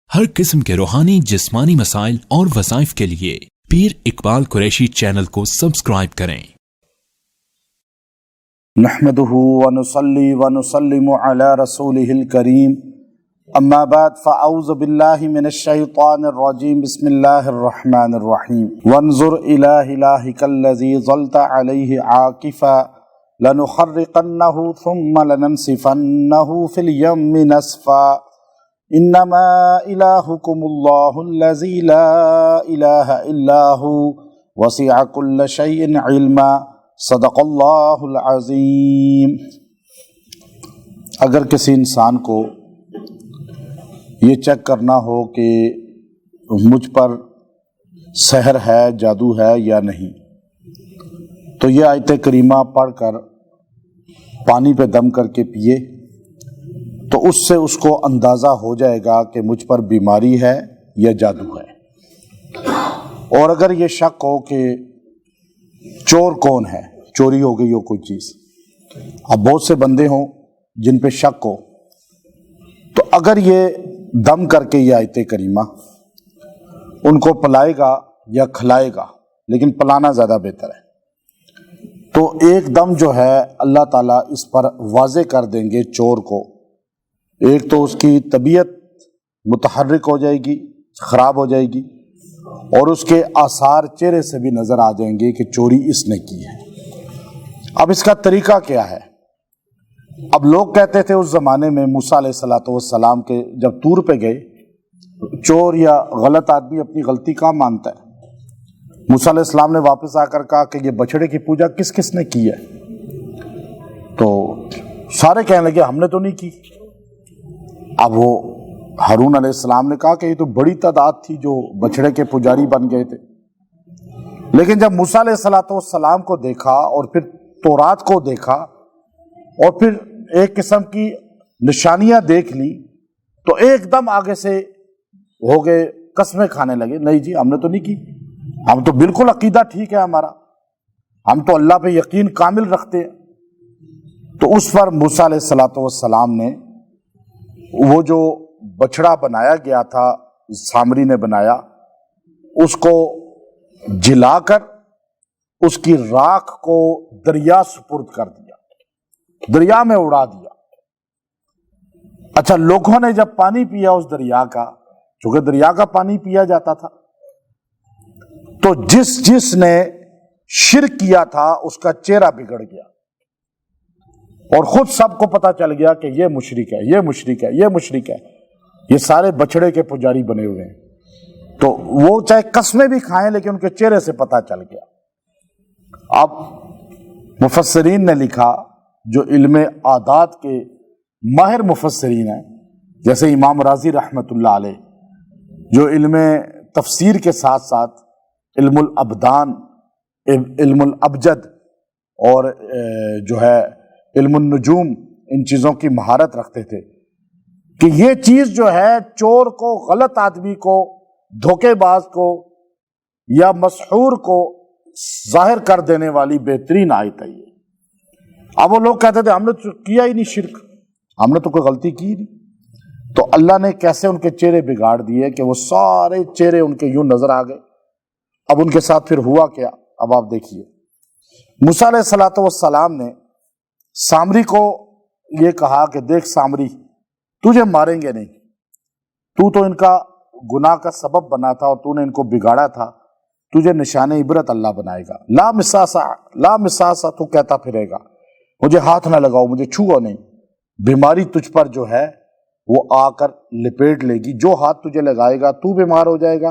ہر قسم کے روحانی جسمانی مسائل اور وظائف کے لیے پیر اقبال قریشی چینل کو سبسکرائب کریں۔ نحمده ونصلي ونسلم على رسوله الكريم اما بعد فاعوذ بالله من الشيطان الرجيم بسم الله الرحمن الرحيم وانظر الى الهك الذي ظلت عليه عاكفا لنخرقنه ثم لننسفنه في اليم نسفا انما الهكم الله الذي لا اله الا هو وسع كل شيء علما صدق اللہ العظیم۔ اگر کسی انسان کو یہ چیک کرنا ہو کہ مجھ پر سحر ہے، جادو ہے یا نہیں، تو یہ آیت کریمہ پڑھ کر پانی پہ دم کر کے پیے تو اس سے اس کو اندازہ ہو جائے گا کہ مجھ پر بیماری ہے یا جادو ہے۔ اور اگر یہ شک ہو کہ چور کون ہے، چوری ہو گئی ہو کوئی چیز، اب بہت سے بندے ہوں جن پہ شک ہو، تو اگر یہ دم کر کے یہ آیت کریمہ ان کو پلائے گا یا کھلائے گا، لیکن پلانا زیادہ بہتر ہے، تو ایک دم جو ہے اللہ تعالیٰ اس پر واضح کر دیں گے چور کو۔ ایک تو اس کی طبیعت متحرک ہو جائے گی، خراب ہو جائے گی، اور اس کے آثار چہرے سے بھی نظر آ جائیں گے کہ چوری اس نے کی ہے۔ اب اس کا طریقہ کیا ہے؟ اب لوگ کہتے تھے اس زمانے میں موسیٰ علیہ السلام کے جب طور پہ گئے، چور یا غلط آدمی اپنی غلطی کہاں مانتا ہے؟ موسیٰ علیہ السلام نے واپس آ کر کہا کہ یہ بچڑے کی پوجا کس کس نے کی ہے؟ تو سارے کہنے لگے ہم نے تو نہیں کی۔ اب وہ ہارون علیہ السلام نے کہا کہ یہ تو بڑی تعداد تھی جو بچڑے کے پجاری بن گئے تھے۔ لیکن جب موسیٰ علیہ السلام کو دیکھا اور پھر تورات کو دیکھا اور پھر ایک قسم کی نشانیاں دیکھ لی، تو ایک دم آگے سے ہو گئے، قسمیں کھانے لگے، نہیں جی ہم نے تو نہیں کی، ہم تو بالکل عقیدہ ٹھیک ہے ہمارا، ہم تو اللہ پہ یقین کامل رکھتے ہیں۔ تو اس پر موسیٰ علیہ السلام نے وہ جو بچڑا بنایا گیا تھا، سامری نے بنایا، اس کو جلا کر اس کی راکھ کو دریا سپرد کر دیا، دریا میں اڑا دیا۔ اچھا، لوگوں نے جب پانی پیا اس دریا کا، چونکہ دریا کا پانی پیا جاتا تھا، تو جس نے شرک کیا تھا اس کا چہرہ بگڑ گیا، اور خود سب کو پتا چل گیا کہ یہ مشرک ہے، یہ مشرک ہے، یہ مشرک ہے، یہ سارے بچڑے کے پجاری بنے ہوئے ہیں۔ تو وہ چاہے قسمیں بھی کھائیں لیکن ان کے چہرے سے پتا چل گیا۔ اب مفسرین نے لکھا، جو علم عادات کے ماہر مفسرین ہیں، جیسے امام رازی رحمۃ اللہ علیہ، جو علم تفسیر کے ساتھ ساتھ علم الابدان، علم الابجد اور جو ہے علم النجوم، ان چیزوں کی مہارت رکھتے تھے، کہ یہ چیز جو ہے چور کو، غلط آدمی کو، دھوکے باز کو یا مسحور کو ظاہر کر دینے والی بہترین آیت ہے یہ۔ اب وہ لوگ کہتے تھے ہم نے تو کیا ہی نہیں شرک، ہم نے تو کوئی غلطی کی نہیں۔ تو اللہ نے کیسے ان کے چہرے بگاڑ دیے کہ وہ سارے چہرے ان کے یوں نظر آ گئے۔ اب ان کے ساتھ پھر ہوا کیا؟ اب آپ دیکھیے، موسیٰ علیہ السلام نے سامری کو یہ کہا کہ دیکھ سامری، تجھے ماریں گے نہیں، تو ان کا گناہ کا سبب بنا تھا اور تو نے ان کو بگاڑا تھا، تجھے نشان عبرت اللہ بنائے گا، لا مساسا، لا مساسا تو کہتا پھرے گا، مجھے ہاتھ نہ لگاؤ، مجھے چھوؤ نہیں، بیماری تجھ پر جو ہے وہ آ کر لپیٹ لے گی، جو ہاتھ تجھے لگائے گا تو بیمار ہو جائے گا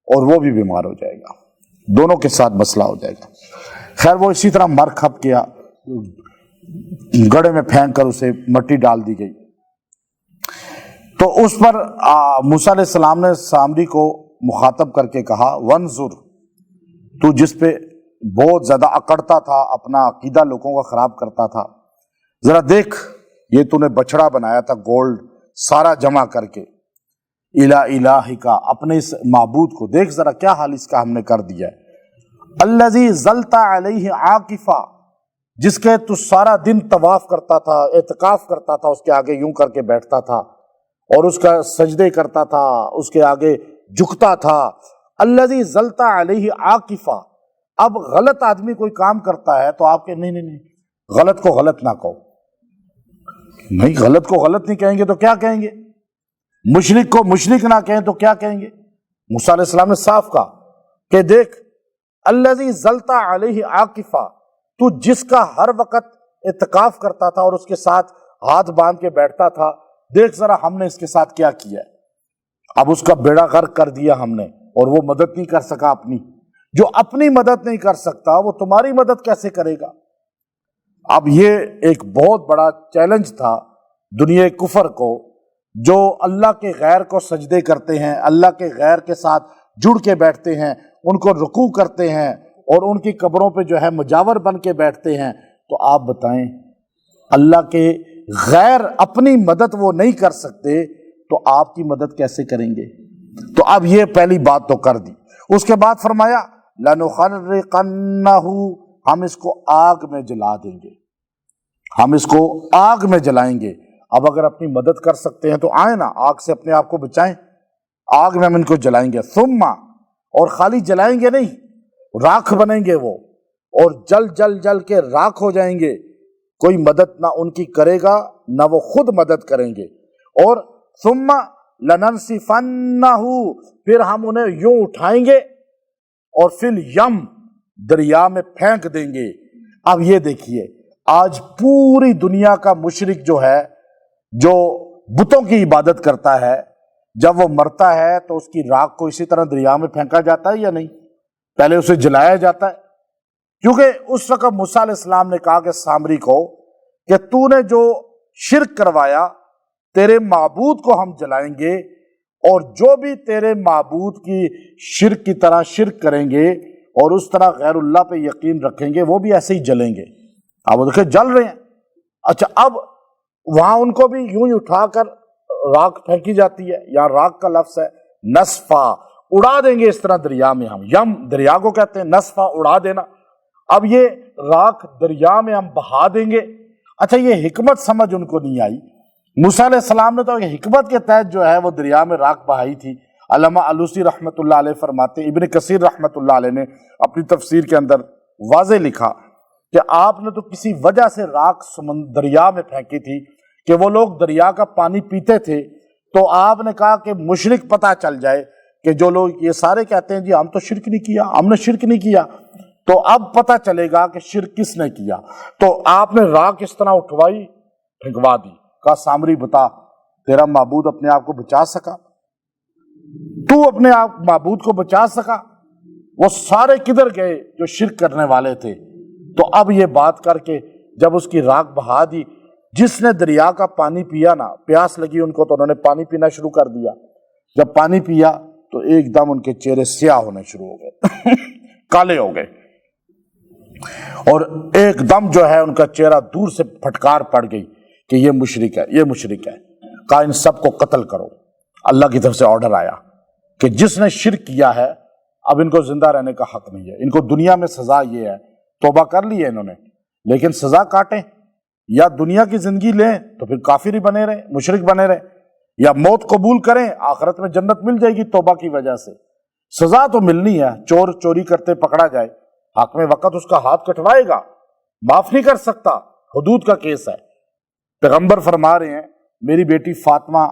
اور وہ بھی بیمار ہو جائے گا، دونوں کے ساتھ مسئلہ ہو جائے گا۔ خیر وہ اسی طرح مر کھپ کیا، گڑھے میں پھینک کر اسے مٹی ڈال دی گئی۔ تو اس پر موسیٰ علیہ السلام نے سامری کو مخاطب کر کے کہا، وانظر، تو جس پہ بہت زیادہ اکڑتا تھا، اپنا عقیدہ لوگوں کا خراب کرتا تھا، ذرا دیکھ، یہ تو نے بچڑا بنایا تھا گولڈ سارا جمع کر کے، الہی کا، اپنے اس معبود کو دیکھ ذرا کیا حال اس کا ہم نے کر دیا ہے۔ الذی ظلت علیہ عاکفا، جس کے تو سارا دن طواف کرتا تھا، اعتکاف کرتا تھا، اس کے آگے یوں کر کے بیٹھتا تھا، اور اس کا سجدے کرتا تھا، اس کے آگے جھکتا تھا۔ الذی ظلت علیہ عاکفا، اب غلط آدمی کوئی کام کرتا ہے تو آپ کہ نہیں نہیں نہیں، غلط کو غلط نہ کہو، نہیں غلط کو غلط نہیں کہیں گے تو کیا کہیں گے؟ مشرک کو مشرک نہ کہیں تو کیا کہیں گے؟ موسیٰ علیہ السلام نے صاف کہا کہ دیکھ الذی ظلت علیہ عاکفا، تو جس کا ہر وقت اعتکاف کرتا تھا اور اس کے ساتھ ہاتھ باندھ کے بیٹھتا تھا، دیکھ ذرا ہم نے اس کے ساتھ کیا کیا ہے۔ اب اس کا بیڑا غرق کر دیا ہم نے، اور وہ مدد نہیں کر سکا اپنی۔ جو اپنی مدد نہیں کر سکتا وہ تمہاری مدد کیسے کرے گا؟ اب یہ ایک بہت بڑا چیلنج تھا دنیا کفر کو، جو اللہ کے غیر کو سجدے کرتے ہیں، اللہ کے غیر کے ساتھ جڑ کے بیٹھتے ہیں، ان کو رکوع کرتے ہیں اور ان کی قبروں پہ جو ہے مجاور بن کے بیٹھتے ہیں۔ تو آپ بتائیں اللہ کے غیر اپنی مدد وہ نہیں کر سکتے تو آپ کی مدد کیسے کریں گے؟ تو اب یہ پہلی بات تو کر دی۔ اس کے بعد فرمایا لَنُخَرِّقَنَّهُ، ہم اس کو آگ میں جلا دیں گے، ہم اس کو آگ میں جلائیں گے۔ اب اگر اپنی مدد کر سکتے ہیں تو آئیں نا، آگ سے اپنے آپ کو بچائیں، آگ میں ہم ان کو جلائیں گے۔ ثم، اور خالی جلائیں گے نہیں، راکھ بنیں گے وہ، اور جل جل جل کے راکھ ہو جائیں گے، کوئی مدد نہ ان کی کرے گا نہ وہ خود مدد کریں گے۔ اور ثم لننسفنہ، پھر ہم انہیں یوں اٹھائیں گے اور فی الیم، دریا میں پھینک دیں گے۔ اب یہ دیکھیے آج پوری دنیا کا مشرک جو ہے، جو بتوں کی عبادت کرتا ہے، جب وہ مرتا ہے تو اس کی راکھ کو اسی طرح دریا میں پھینکا جاتا ہے یا نہیں؟ پہلے اسے جلایا جاتا ہے، کیونکہ اس وقت موسیٰ علیہ السلام نے کہا کہ سامری کو کہ تو نے جو شرک کروایا، تیرے معبود کو ہم جلائیں گے، اور جو بھی تیرے معبود کی شرک کی طرح شرک کریں گے اور اس طرح غیر اللہ پہ یقین رکھیں گے، وہ بھی ایسے ہی جلیں گے۔ اب وہ دیکھیں جل رہے ہیں۔ اچھا، اب وہاں ان کو بھی یوں ہی اٹھا کر راکھ پھینکی جاتی ہے، یا راکھ کا لفظ ہے نصفا، اڑا دیں گے اس طرح دریا میں ہم، یم دریا کو کہتے ہیں، نصفا اڑا دینا۔ اب یہ راکھ دریا میں ہم بہا دیں گے۔ اچھا، یہ حکمت سمجھ ان کو نہیں آئی۔ موسیٰ علیہ السلام نے تو حکمت کے تحت جو ہے وہ دریا میں راکھ بہائی تھی۔ علامہ علوسی رحمۃ اللہ علیہ فرماتے ہیں، ابن کثیر رحمۃ اللہ علیہ نے اپنی تفسیر کے اندر واضح لکھا کہ آپ نے تو کسی وجہ سے راکھ دریا میں پھینکی تھی کہ وہ لوگ دریا کا پانی پیتے تھے، تو آپ نے کہا کہ مشرک پتہ چل جائے کہ جو لوگ یہ سارے کہتے ہیں جی ہم تو شرک نہیں کیا، ہم نے شرک نہیں کیا، تو اب پتہ چلے گا کہ شرک کس نے کیا۔ تو آپ نے راکھ اس طرح اٹھوائی، پھینکوا دی، کہا سامری بتا تیرا معبود اپنے آپ کو بچا سکا؟ تو اپنے آپ معبود کو بچا سکا؟ وہ سارے کدھر گئے جو شرک کرنے والے تھے؟ تو اب یہ بات کر کے جب اس کی راکھ بہا دی، جس نے دریا کا پانی پیا نا، پیاس لگی ان کو تو انہوں نے پانی پینا شروع کر دیا۔ جب پانی پیا تو ایک دم ان کے چہرے سیاہ ہونے شروع ہو گئے کالے ہو گئے، اور ایک دم جو ہے ان کا چہرہ دور سے پھٹکار پڑ گئی کہ یہ مشرک ہے، یہ مشرک ہے۔ کہا ان سب کو قتل کرو۔ اللہ کی طرف سے آرڈر آیا کہ جس نے شرک کیا ہے اب ان کو زندہ رہنے کا حق نہیں ہے، ان کو دنیا میں سزا یہ ہے، توبہ کر لی ہے انہوں نے، لیکن سزا کاٹیں، یا دنیا کی زندگی لیں تو پھر کافر ہی بنے رہیں، مشرک بنے رہیں، یا موت قبول کریں، آخرت میں جنت مل جائے گی توبہ کی وجہ سے۔ سزا تو ملنی ہے، چور چوری کرتے پکڑا جائے، حاکم وقت اس کا ہاتھ کٹوائے گا، معاف نہیں کر سکتا، حدود کا کیس ہے۔ پیغمبر فرما رہے ہیں میری بیٹی فاطمہ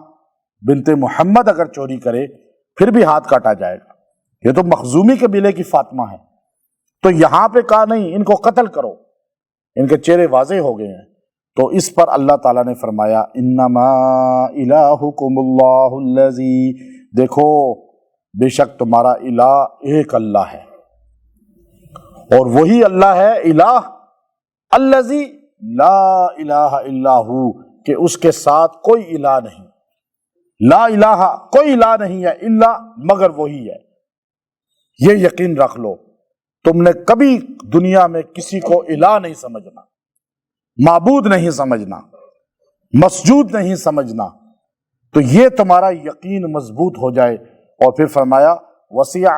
بنت محمد اگر چوری کرے پھر بھی ہاتھ کاٹا جائے گا، یہ تو مخزومی قبیلے کی فاطمہ ہے۔ تو یہاں پہ کہا نہیں ان کو قتل کرو، ان کے چہرے واضح ہو گئے ہیں۔ تو اس پر اللہ تعالیٰ نے فرمایا انما الہکم اللہ الذی، دیکھو بے شک تمہارا الہ ایک اللہ ہے، اور وہی اللہ ہے الہ الذی لا الہ الا ہو، کہ اس کے ساتھ کوئی الہ نہیں، لا الہ کوئی الہ نہیں ہے الا مگر وہی ہے۔ یہ یقین رکھ لو، تم نے کبھی دنیا میں کسی کو الہ نہیں سمجھنا، معبود نہیں سمجھنا، مسجود نہیں سمجھنا، تو یہ تمہارا یقین مضبوط ہو جائے۔ اور پھر فرمایا وسیع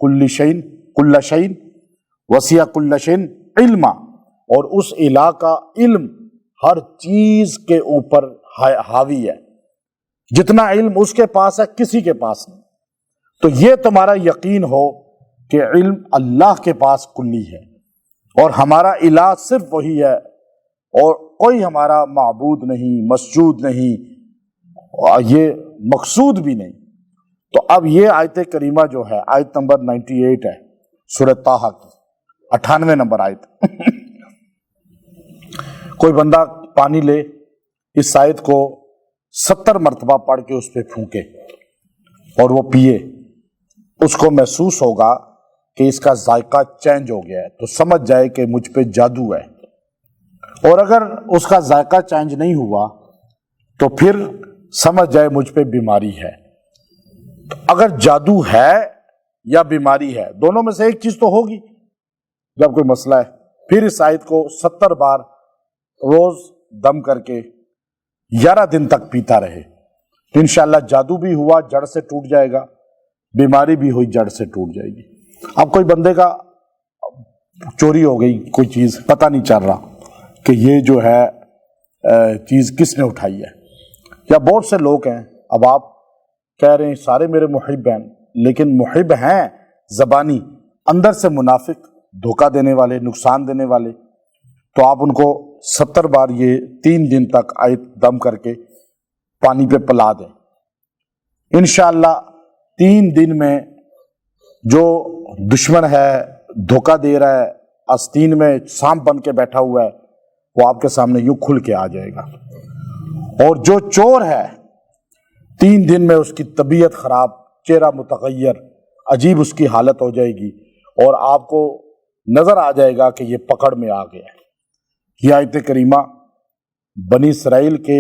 کل شیء وسیع کل شیء علما، اور اس الہ کا علم ہر چیز کے اوپر حاوی ہے، جتنا علم اس کے پاس ہے کسی کے پاس نہیں۔ تو یہ تمہارا یقین ہو کہ علم اللہ کے پاس کلی ہے، اور ہمارا الہ صرف وہی ہے، اور کوئی ہمارا معبود نہیں، مسجود نہیں، اور یہ مقصود بھی نہیں۔ تو اب یہ آیت کریمہ جو ہے، آیت نمبر 98 ہے سورہ طٰہٰ کی، 98 نمبر آیت۔ کوئی بندہ پانی لے، اس آیت کو 70 مرتبہ پڑھ کے اس پہ پھونکے اور وہ پیے، اس کو محسوس ہوگا کہ اس کا ذائقہ چینج ہو گیا ہے، تو سمجھ جائے کہ مجھ پہ جادو ہے۔ اور اگر اس کا ذائقہ چینج نہیں ہوا تو پھر سمجھ جائے مجھ پہ بیماری ہے۔ تو اگر جادو ہے یا بیماری ہے، دونوں میں سے ایک چیز تو ہوگی جب کوئی مسئلہ ہے۔ پھر اس آیت کو 70 بار روز دم کر کے 11 دن تک پیتا رہے، تو انشاءاللہ جادو بھی ہوا جڑ سے ٹوٹ جائے گا، بیماری بھی ہوئی جڑ سے ٹوٹ جائے گی۔ اب کوئی بندے کا چوری ہو گئی کوئی چیز، پتہ نہیں چل رہا کہ یہ جو ہے چیز کس نے اٹھائی ہے، یا بہت سے لوگ ہیں، اب آپ کہہ رہے ہیں سارے میرے محب ہیں، لیکن محب ہیں زبانی، اندر سے منافق، دھوکہ دینے والے، نقصان دینے والے، تو آپ ان کو 70 بار یہ 3 دن تک آیت دم کر کے پانی پہ پلا دیں، انشاءاللہ 3 دن میں جو دشمن ہے، دھوکہ دے رہا ہے، آستین میں سانپ بن کے بیٹھا ہوا ہے، وہ آپ کے سامنے یوں کھل کے آ جائے گا۔ اور جو چور ہے 3 دن میں اس کی طبیعت خراب، چہرہ متغیر، عجیب اس کی حالت ہو جائے گی، اور آپ کو نظر آ جائے گا کہ یہ پکڑ میں آ گیا ہے۔ یہ آیت کریمہ بنی اسرائیل کے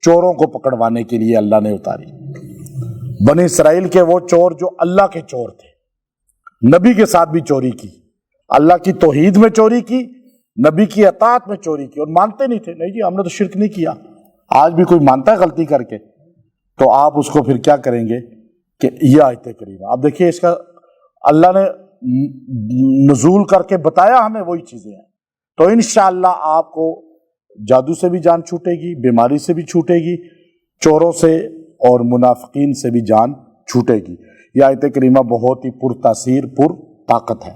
چوروں کو پکڑوانے کے لیے اللہ نے اتاری۔ بنی اسرائیل کے وہ چور جو اللہ کے چور تھے، نبی کے ساتھ بھی چوری کی، اللہ کی توحید میں چوری کی، نبی کی اطاعت میں چوری کی، اور مانتے نہیں تھے، نہیں جی ہم نے تو شرک نہیں کیا۔ آج بھی کوئی مانتا ہے غلطی کر کے تو آپ اس کو پھر کیا کریں گے کہ یہ آیت کریمہ، اب دیکھیے اس کا اللہ نے نزول کر کے بتایا ہمیں وہی چیزیں ہیں۔ تو انشاءاللہ آپ کو جادو سے بھی جان چھوٹے گی، بیماری سے بھی چھوٹے گی، چوروں سے اور منافقین سے بھی جان چھوٹے گی۔ یہ آیت کریمہ بہت ہی پر تاثیر، پر طاقت ہے۔